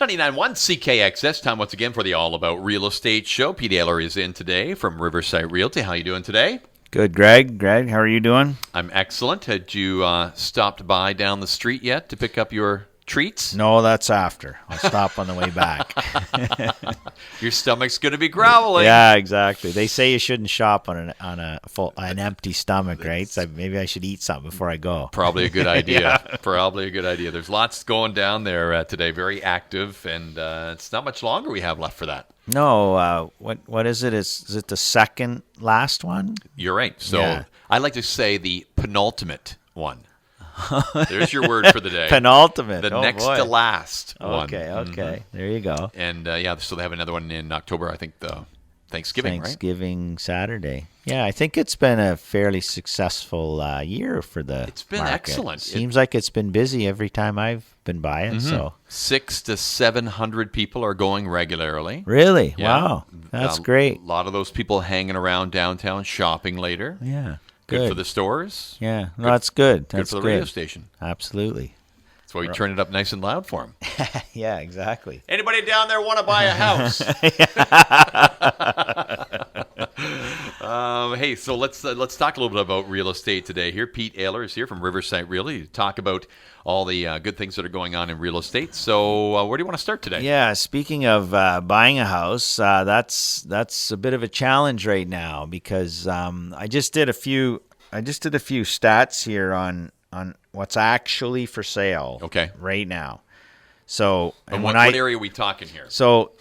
99.1 CKXS, time once again for the All About Real Estate show. Pete Allaer is in today from Riverside Realty. How are you doing today? Good, Greg. Greg, how are you doing? I'm excellent. Had you stopped by down the street yet to pick up your treats? No, that's after. I'll stop on the way back. Your stomach's going to be growling. Yeah, exactly. They say you shouldn't shop on an empty stomach, right? So maybe I should eat something before I go. Probably a good idea. Yeah. Probably a good idea. There's lots going down there today. Very active, and it's not much longer we have left for that. No, what is it? Is it the second last one? You're right. So Yeah. I like to say the penultimate one. There's your word for the day. Penultimate. The Oh, next boy. to last one. Okay. There you go. And so they have another one in October, I think, the Thanksgiving, Thanksgiving Saturday. Yeah, I think it's been a fairly successful year for the It's been market. excellent. Seems like it's been busy every time I've been by it. So 600 to 700 people are going regularly. really, Yeah. wow, that's great. A lot of those people hanging around downtown shopping later. Yeah, Good for the stores. Yeah, no, that's good. Good That's for the radio station. Absolutely. That's why we turn it up nice and loud for them. Yeah, exactly. Anybody down there want to buy a house? Hey, so let's talk a little bit about real estate today. Here, Pete Allaer is here from Riverside Realty to talk about all the good things that are going on in real estate. So, where do you want to start today? Yeah, speaking of buying a house, that's a bit of a challenge right now because I just did a few stats here on what's actually for sale. Okay. Right now. So, And what area are we talking here? So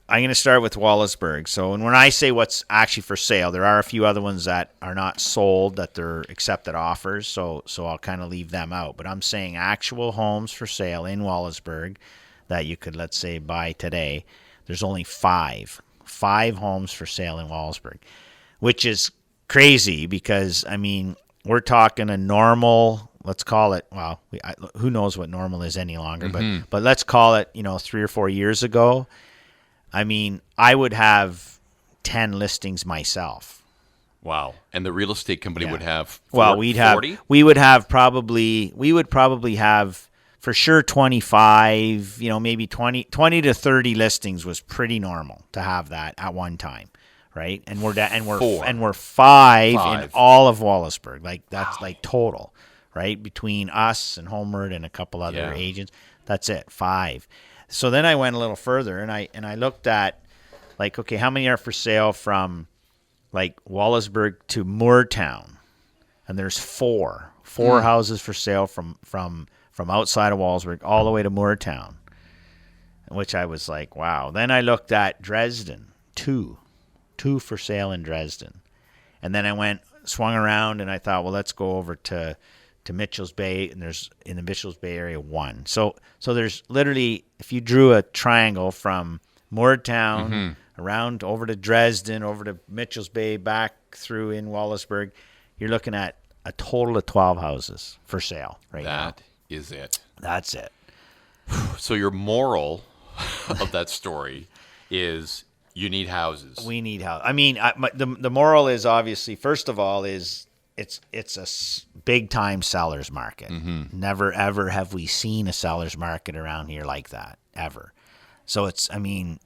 I'm going to start with Wallaceburg. So, and when I say what's actually for sale, there are a few other ones that are not sold that they're accepted offers. So I'll kind of leave them out. But I'm saying actual homes for sale in Wallaceburg that you could, let's say, buy today. There's only five homes for sale in Wallaceburg, which is crazy because, I mean, we're talking a normal, let's call it, well, who knows what normal is any longer, but let's call it, 3 or 4 years ago. I mean, I would have 10 listings myself. Wow. And the real estate company would have 40? Well, we would probably have for sure 25, maybe 20 to 30 listings was pretty normal to have that at one time. Right, and we're five in all of Wallaceburg. Like that's like total, right? Between us and Homeward and a couple other agents, that's it, 5. So then I went a little further and I looked at like, okay, how many are for sale from like Wallaceburg to Moortown? And there's 4 houses for sale from outside of Wallaceburg all the way to Moortown, which I was like, wow. Then I looked at Dresden, 2 for sale in Dresden. And then I swung around and I thought, well, let's go over to Mitchell's Bay, and there's in the Mitchell's Bay area 1. So there's literally, if you drew a triangle from Moortown around over to Dresden, over to Mitchell's Bay, back through in Wallaceburg, you're looking at a total of 12 houses for sale right now. That is it. That's it. So your moral of that story is you need houses. We need houses. I mean, the moral is obviously, first of all, is it's a big time seller's market. Never ever have we seen a seller's market around here like that ever. So it's, I mean,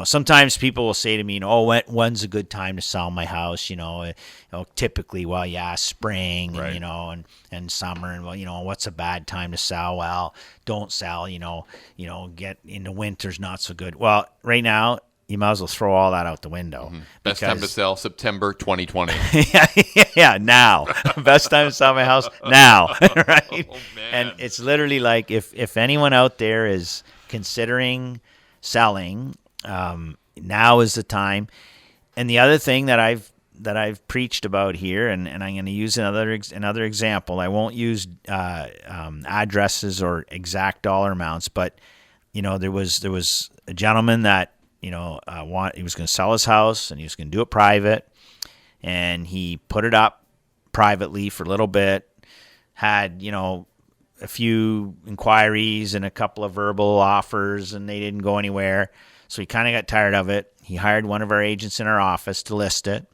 sometimes people will say to me, when's a good time to sell my house? Typically, well, yeah, spring, right. and summer, and well, what's a bad time to sell? Well, don't sell. Get into winter's not so good. Well, right now, you might as well throw all that out the window. Best time to sell, September 2020. yeah, now. Best time to sell my house, now, right? Oh, man. And it's literally like if anyone out there is considering selling, now is the time. And the other thing that I've preached about here, and I'm going to use another example. I won't use addresses or exact dollar amounts, but there was a gentleman that he was going to sell his house and he was going to do it private, and he put it up privately for a little bit, had a few inquiries and a couple of verbal offers, and they didn't go anywhere. So he kind of got tired of it. He hired one of our agents in our office to list it.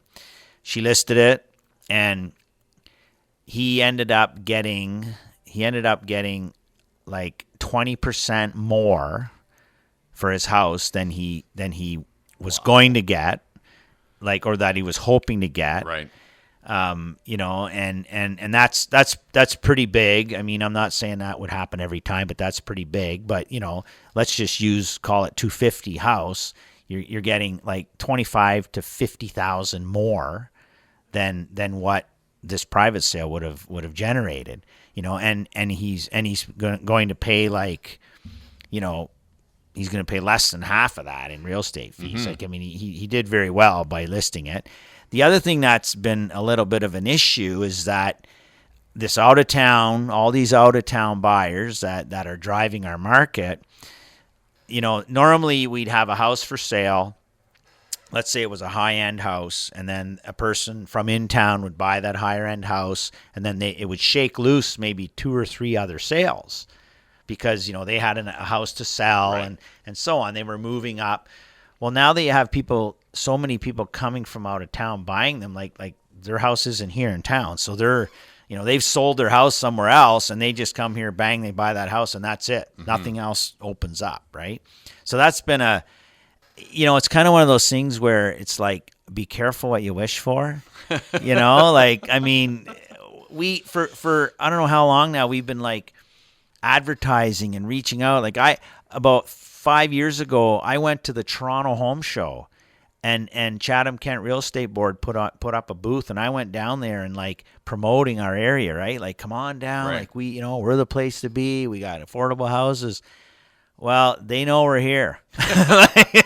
She listed it, and he ended up getting like 20% more for his house than he was going to get, like, or that he was hoping to get. Right. You know, and that's pretty big. I mean, I'm not saying that would happen every time, but that's pretty big. But, you know, let's just call it 250 house. You're getting like 25 to 50,000 more than what this private sale would have generated. You know, and he's going to pay, like, you know, he's going to pay less than half of that in real estate fees. Mm-hmm. Like, I mean, he did very well by listing it. The other thing that's been a little bit of an issue is that this all these out-of-town buyers that are driving our market, you know, normally we'd have a house for sale. Let's say it was a high-end house, and then a person from in town would buy that higher-end house, and then it would shake loose maybe 2 or 3 other sales because, you know, they had a house to sell, right. and so on. They were moving up. Well, now that you have so many people coming from out of town buying them, like their house isn't here in town, so they've sold their house somewhere else, and they just come here, bang, they buy that house, and that's it. Mm-hmm. Nothing else opens up, right? So that's been it's kind of one of those things where it's like, be careful what you wish for, you know? Like, I mean, we for I don't know how long now we've been like advertising and reaching out. Like, about 5 years ago, I went to the Toronto Home Show, and Chatham-Kent Real Estate Board put up a booth, and I went down there and, like, promoting our area, right? Like, come on down, right. Like, we're the place to be. We got affordable houses. Well, they know we're here.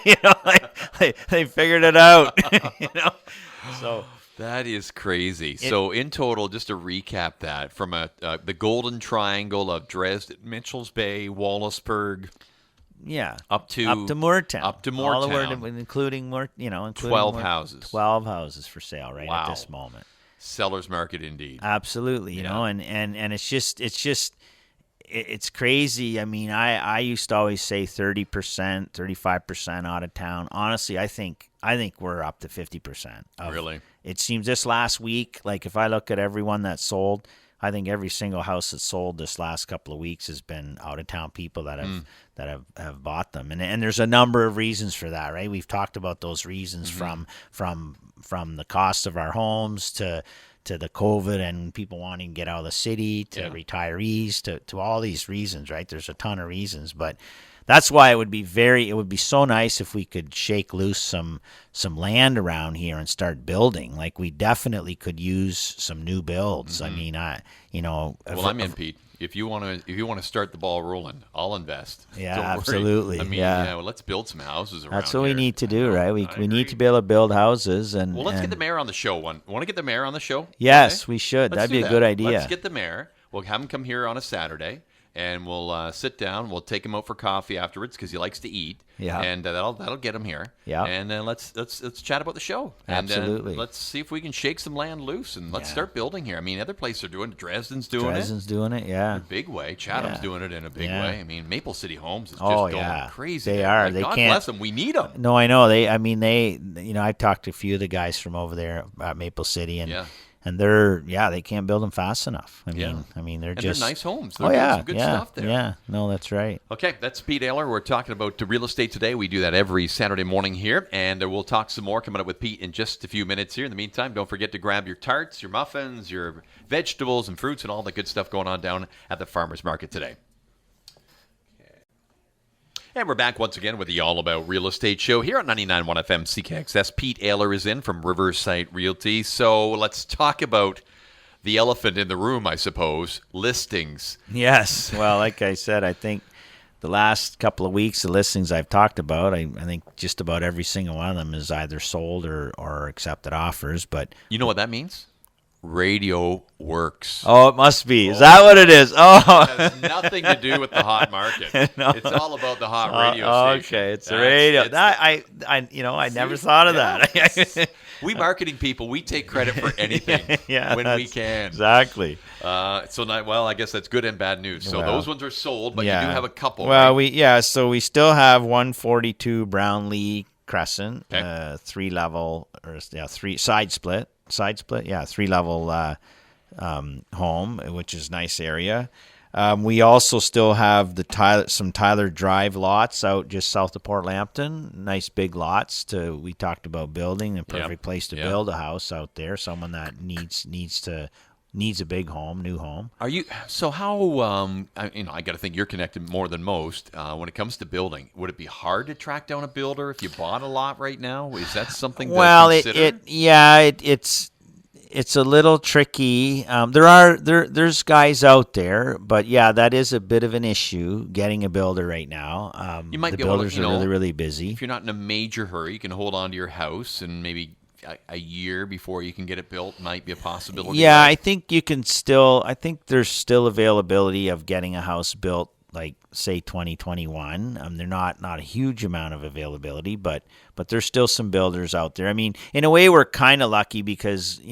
You know, like, they figured it out. You know, so that is crazy. So in total, just to recap that, from the Golden Triangle of Dresden, Mitchell's Bay, Wallaceburg. Yeah, up to Moortown, all the way to, including 12 houses. 12 houses for sale at this moment. Seller's market indeed. Absolutely, you know, and it's crazy. I mean, I used to always say 30%, 35% out of town. Honestly, I think we're up to 50%. Really? It seems this last week, like, if I look at everyone that sold, I think every single house that sold this last couple of weeks has been out-of-town people that have bought them, and there's a number of reasons for that, right? We've talked about those reasons, mm-hmm. from the cost of our homes to the COVID and people wanting to get out of the city, to retirees, to all these reasons, right? There's a ton of reasons, but that's why it would be so nice if we could shake loose some land around here and start building. Like, we definitely could use some new builds. Mm-hmm. I mean, Well, I'm in, Pete. If you want to start the ball rolling, I'll invest. Yeah, Don't worry. absolutely. I mean, well, let's build some houses around. That's what we need to do, right? We need to agree. be able to build houses and. Well, let's get the mayor on the show. Want to get the mayor on the show? Yes, okay? we should. Let's That'd be do a good idea. Let's get the mayor. We'll have him come here on a Saturday, and we'll sit down. We'll take him out for coffee afterwards because he likes to eat. Yeah. And that'll get him here. Yeah. And let's chat about the show. Absolutely. And let's see if we can shake some land loose and let's start building here. I mean, other places are doing it. Dresden's doing it. Yeah. In a big way. Chatham's doing it in a big way. I mean, Maple City Homes is just going crazy. They are. Like, They God can't. bless them. We need them. No, I know. I talked to a few of the guys from over there at Maple City, and they can't build them fast enough. I mean, they're they're nice homes. They're doing some good stuff there. Yeah, no, that's right. Okay, that's Pete Allaer. We're talking about real estate today. We do that every Saturday morning here, and we'll talk some more coming up with Pete in just a few minutes here. In the meantime, don't forget to grab your tarts, your muffins, your vegetables and fruits, and all the good stuff going on down at the farmers market today. And we're back once again with the All About Real Estate show here on 99.1 FM CKXS. Pete Allaer is in from Riverside Realty. So let's talk about the elephant in the room, I suppose, listings. Yes. Well, like I said, I think the last couple of weeks, the listings I've talked about, I think just about every single one of them is either sold or accepted offers. But you know what that means? Radio works. Oh, it must be. Is that what it is? Oh, it has nothing to do with the hot market. No. It's all about the hot radio station. Okay, it's the radio. I never thought of that. We marketing people, we take credit for anything when we can. Exactly. I guess that's good and bad news. So those ones are sold, but you do have a couple. Well, right? So we still have 142 Brownlee Crescent, 3-level side split, 3-level home, which is nice area. We also still have some Tyler Drive lots out just south of Port Lambton. Nice big lots. We talked about building a perfect place to build a house out there. Someone that needs a big home, new home. Are you so how I got to think you're connected more than most when it comes to building. Would it be hard to track down a builder if you bought a lot right now? Is that something to consider? It's a little tricky. There's guys out there, but that is a bit of an issue getting a builder right now. You might the be builders able to, are really, really busy. If you're not in a major hurry, you can hold on to your house and maybe a year before you can get it built might be a possibility. Yeah, right? I think you can still. I think there's still availability of getting a house built, like say 2021. They're not a huge amount of availability, but there's still some builders out there. I mean, in a way, we're kind of lucky because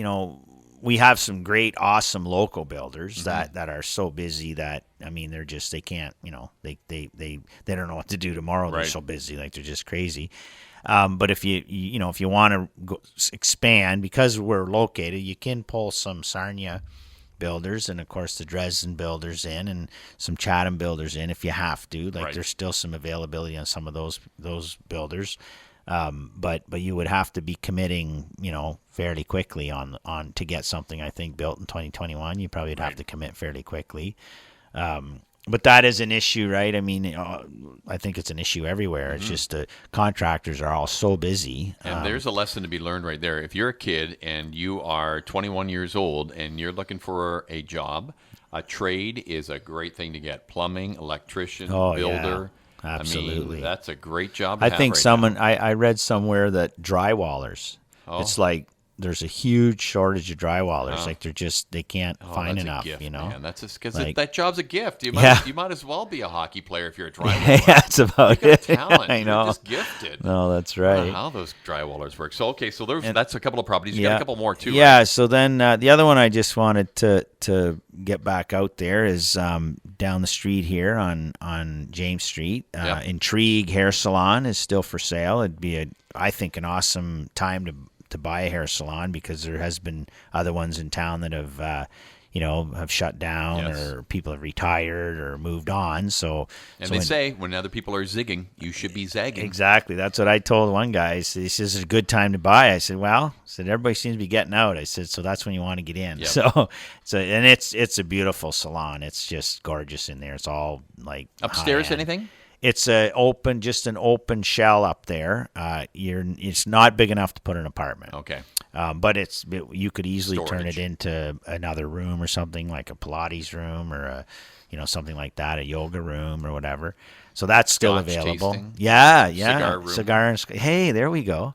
we have some great, awesome local builders that are so busy that they can't. They don't know what to do tomorrow. They're so busy, like they're just crazy. But if you want to expand, because we're located, you can pull some Sarnia builders and of course the Dresden builders in and some Chatham builders in if you have to. There's still some availability on some of those builders. But you would have to be committing, fairly quickly on to get something I think built in 2021. You probably would have to commit fairly quickly. But that is an issue, right? I mean, I think it's an issue everywhere. It's just the contractors are all so busy. And there's a lesson to be learned right there. If you're a kid and you are 21 years old and you're looking for a job, a trade is a great thing to get. Plumbing, electrician, builder. Yeah, absolutely. I mean, that's a great job to I have think right now. I read somewhere that drywallers, it's like there's a huge shortage of drywallers. Like they can't find enough. Gift, man. That's just because that job's a gift. You might as well be a hockey player if you're a drywaller. Yeah, that's about you got it. Talent. I know. You're just gifted. No, that's I don't right. know how those drywallers work. So that's a couple of properties. You got a couple more too. Yeah. Right? So then the other one I just wanted to get back out there is down the street here on James Street. Intrigue Hair Salon is still for sale. It'd be I think an awesome time to buy a hair salon because there has been other ones in town that have shut down or people have retired or moved on. They say when other people are zigging, you should be zagging. Exactly. That's what I told one guy. He says it's a good time to buy. I said, everybody seems to be getting out. I said, so that's when you want to get in. Yep. And it's a beautiful salon. It's just gorgeous in there. It's all like upstairs. high-end. Anything? It's an open shell up there. It's not big enough to put an apartment. Okay. But you could easily turn it Storage. into another room or something like a Pilates room or something like that, a yoga room or whatever. So that's still Scotch available. tasting. Yeah. Cigar room. Cigar and hey, there we go.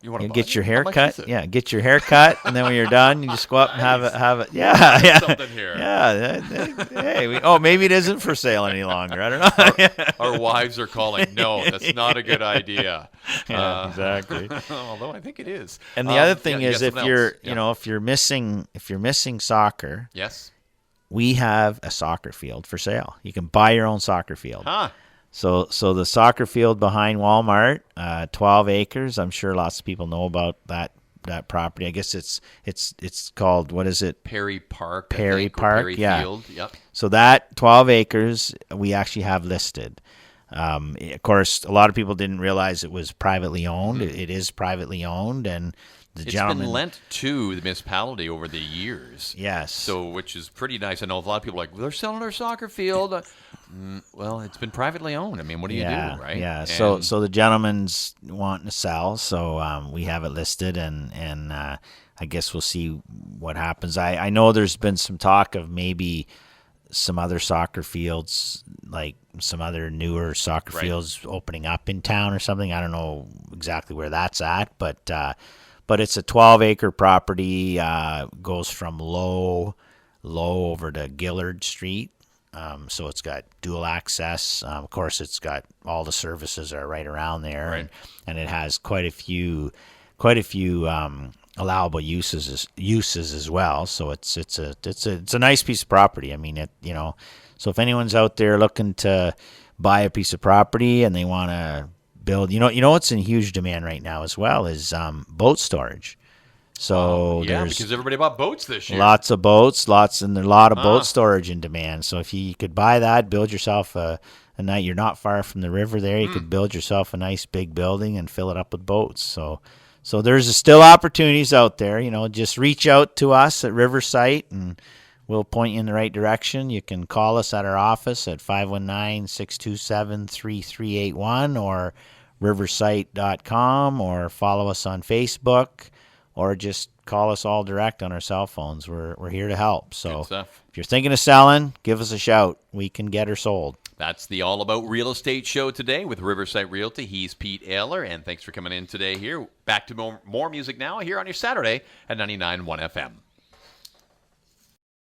You want to get your hair How much cut. is it? Yeah, get your hair cut, and then when you're done, you just go up and have it. Yeah. Something here. Yeah. Hey, maybe it isn't for sale any longer. I don't know. Our wives are calling. No, that's not a good idea. Yeah, exactly. Although I think it is. And the other thing is, if you're, else. if you're missing soccer, yes, we have a soccer field for sale. You can buy your own soccer field. Huh. So the soccer field behind Walmart, 12 acres. I'm sure lots of people know about that property. I guess it's called, what is it? Perry Park. Perry Park, Perry yeah. Field. Yep. So that 12 acres we actually have listed. Of course, a lot of people didn't realize it was privately owned. It is privately owned, and It's been lent to the municipality over the years. Yes. So, which is pretty nice. I know a lot of people are like, they're selling their soccer field. Well, it's been privately owned. I mean, what do you do, right? Yeah. So the gentleman's wanting to sell, so we have it listed, and I guess we'll see what happens. I know there's been some talk of maybe some other soccer fields, like some other newer soccer fields opening up in town or something. I don't know exactly where that's at, but it's a 12-acre property, goes from Low over to Gillard Street. So it's got dual access. Of course, it's got all the services are right around there, and it has quite a few allowable uses as well. So it's a nice piece of property. I mean, so if anyone's out there looking to buy a piece of property and they want to build, what's in huge demand right now as well is boat storage. So Yeah, there's because everybody bought boats this year. lots of boats, and there's a lot of boat storage in demand. So if you could buy that, build yourself a night. You're not far from the river there. You could build yourself a nice big building and fill it up with boats. So there's still opportunities out there. Just reach out to us at Riversite and we'll point you in the right direction. You can call us at our office at 519-627-3381 or riversite.com, or follow us on Facebook, or just call us all direct on our cell phones. We're here to help. So if you're thinking of selling, give us a shout. We can get her sold. That's the All About Real Estate show today with Riversite Realty. He's Pete Allaer, and thanks for coming in today here. Back to more music now here on your Saturday at 99.1 FM.